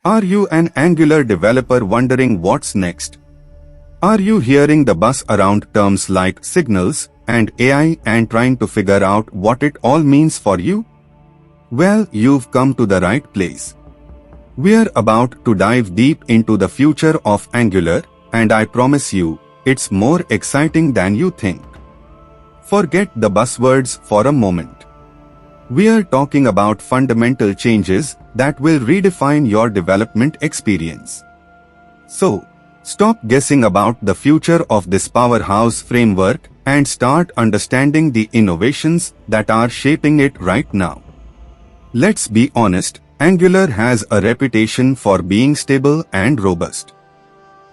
Are you an Angular developer wondering what's next? Are you hearing the buzz around terms like signals and AI and trying to figure out what it all means for you? Well, you've come to the right place. We're about to dive deep into the future of Angular, and I promise you, it's more exciting than you think. Forget the buzzwords for a moment. We're talking about fundamental changes that will redefine your development experience. So, stop guessing about the future of this powerhouse framework and start understanding the innovations that are shaping it right now. Let's be honest, Angular has a reputation for being stable and robust.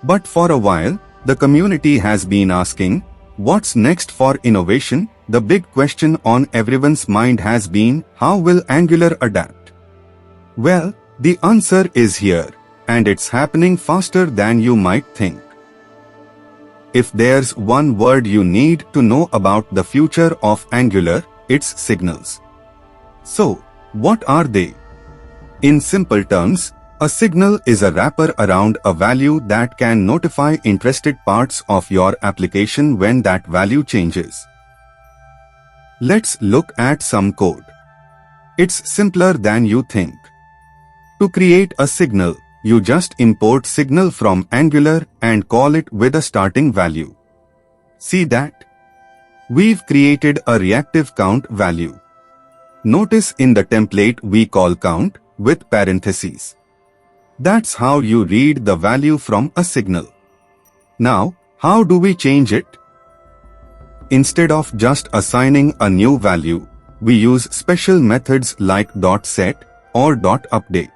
But for a while, the community has been asking, what's next for innovation? The big question on everyone's mind has been, how will Angular adapt? Well, the answer is here, and it's happening faster than you might think. If there's one word you need to know about the future of Angular, it's signals. So, what are they? In simple terms, a signal is a wrapper around a value that can notify interested parts of your application when that value changes. Let's look at some code. It's simpler than you think. To create a signal, you just import signal from Angular and call it with a starting value. See that? We've created a reactive count value. Notice in the template we call count with parentheses. That's how you read the value from a signal. Now, how do we change it? Instead of just assigning a new value, we use special methods like .set or .update.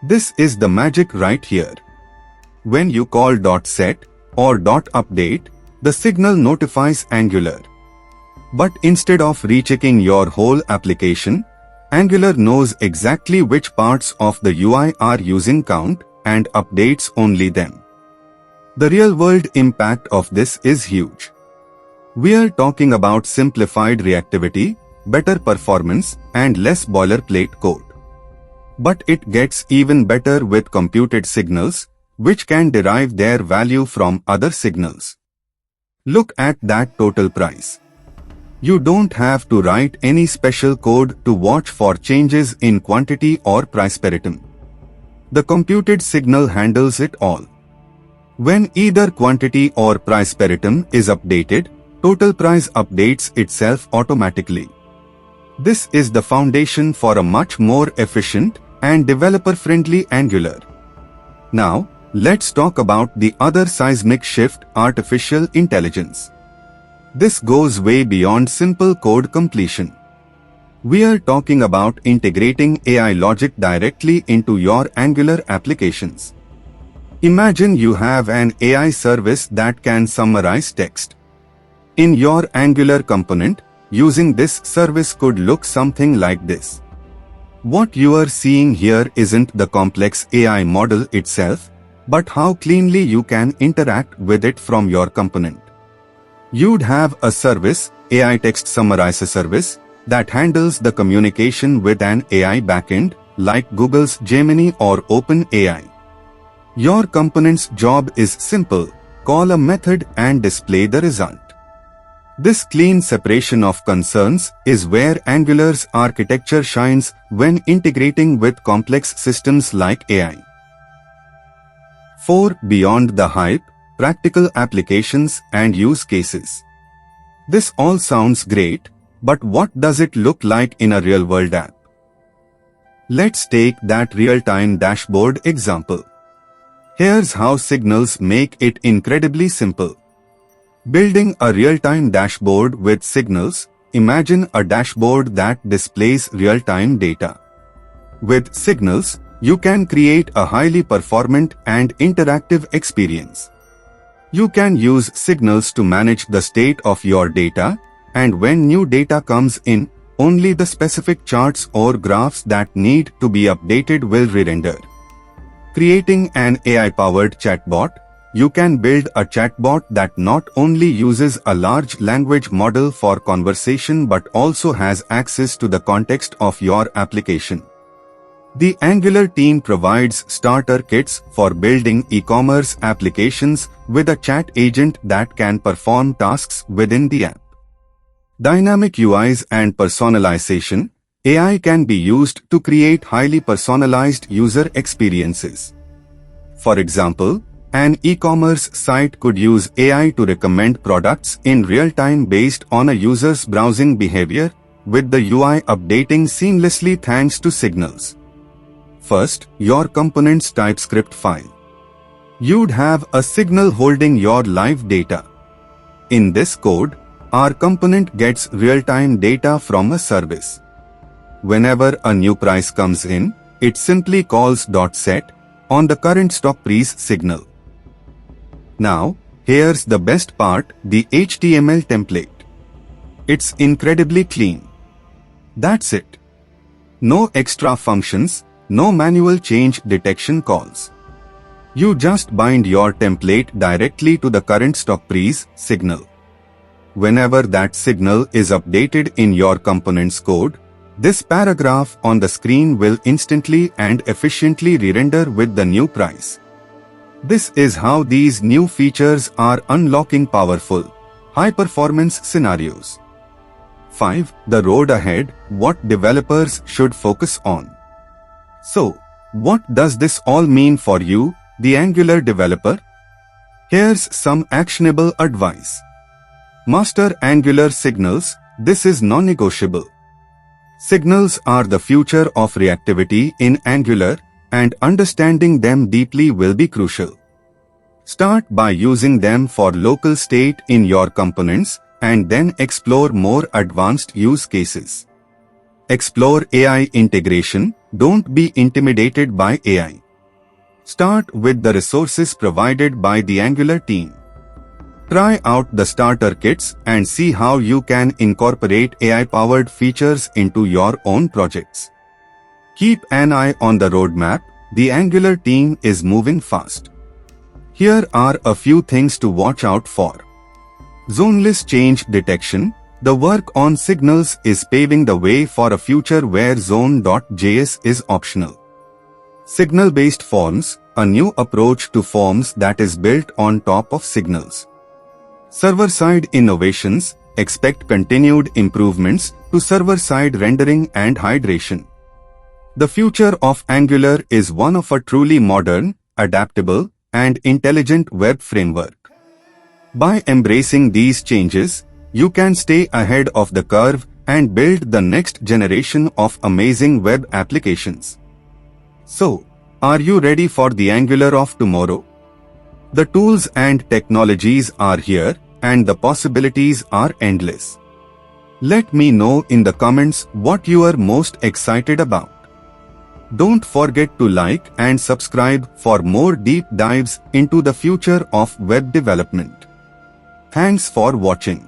This is the magic right here. When you call .set or .update, the signal notifies Angular. But instead of rechecking your whole application, Angular knows exactly which parts of the UI are using count and updates only them. The real-world impact of this is huge. We are talking about simplified reactivity, better performance, and less boilerplate code. But it gets even better with computed signals, which can derive their value from other signals. Look at that total price. You don't have to write any special code to watch for changes in quantity or price parity. The computed signal handles it all. When either quantity or price parity is updated, total price updates itself automatically. This is the foundation for a much more efficient and developer-friendly Angular. Now, let's talk about the other seismic shift: artificial intelligence. This goes way beyond simple code completion. We are talking about integrating AI logic directly into your Angular applications. Imagine you have an AI service that can summarize text. In your Angular component, using this service could look something like this. What you are seeing here isn't the complex AI model itself, but how cleanly you can interact with it from your component. You'd have a service, AI Text Summarizer Service, that handles the communication with an AI backend, like Google's Gemini or OpenAI. Your component's job is simple: call a method and display the result. This clean separation of concerns is where Angular's architecture shines when integrating with complex systems like AI. 4. Beyond the hype, practical applications and use cases. This all sounds great, but what does it look like in a real-world app? Let's take that real-time dashboard example. Here's how signals make it incredibly simple. Building a real-time dashboard with signals. Imagine a dashboard that displays real-time data. With signals, you can create a highly performant and interactive experience. You can use signals to manage the state of your data, and when new data comes in, only the specific charts or graphs that need to be updated will re-render. Creating an AI-powered chatbot. You can build a chatbot that not only uses a large language model for conversation but also has access to the context of your application. The Angular team provides starter kits for building e-commerce applications with a chat agent that can perform tasks within the app. Dynamic UIs and personalization. AI can be used to create highly personalized user experiences. For example, an e-commerce site could use AI to recommend products in real time based on a user's browsing behavior, with the UI updating seamlessly thanks to signals. First, your component's TypeScript file. You'd have a signal holding your live data. In this code, our component gets real-time data from a service. Whenever a new price comes in, it simply calls .set on the current stock price signal. Now, here's the best part, the HTML template. It's incredibly clean. That's it. No extra functions, no manual change detection calls. You just bind your template directly to the current stock price signal. Whenever that signal is updated in your component's code, this paragraph on the screen will instantly and efficiently re-render with the new price. This is how these new features are unlocking powerful, high-performance scenarios. 5. The road ahead, what developers should focus on. So, what does this all mean for you, the Angular developer? Here's some actionable advice. Master Angular signals. This is non-negotiable. Signals are the future of reactivity in Angular, and understanding them deeply will be crucial. Start by using them for local state in your components, and then explore more advanced use cases. Explore AI integration. Don't be intimidated by AI. Start with the resources provided by the Angular team. Try out the starter kits and see how you can incorporate AI-powered features into your own projects. Keep an eye on the roadmap. The Angular team is moving fast. Here are a few things to watch out for. Zoneless change detection. The work on signals is paving the way for a future where zone.js is optional. Signal-based forms, a new approach to forms that is built on top of signals. Server-side innovations, expect continued improvements to server-side rendering and hydration. The future of Angular is one of a truly modern, adaptable, and intelligent web framework. By embracing these changes, you can stay ahead of the curve and build the next generation of amazing web applications. So, are you ready for the Angular of tomorrow? The tools and technologies are here, and the possibilities are endless. Let me know in the comments what you are most excited about. Don't forget to like and subscribe for more deep dives into the future of web development. Thanks for watching.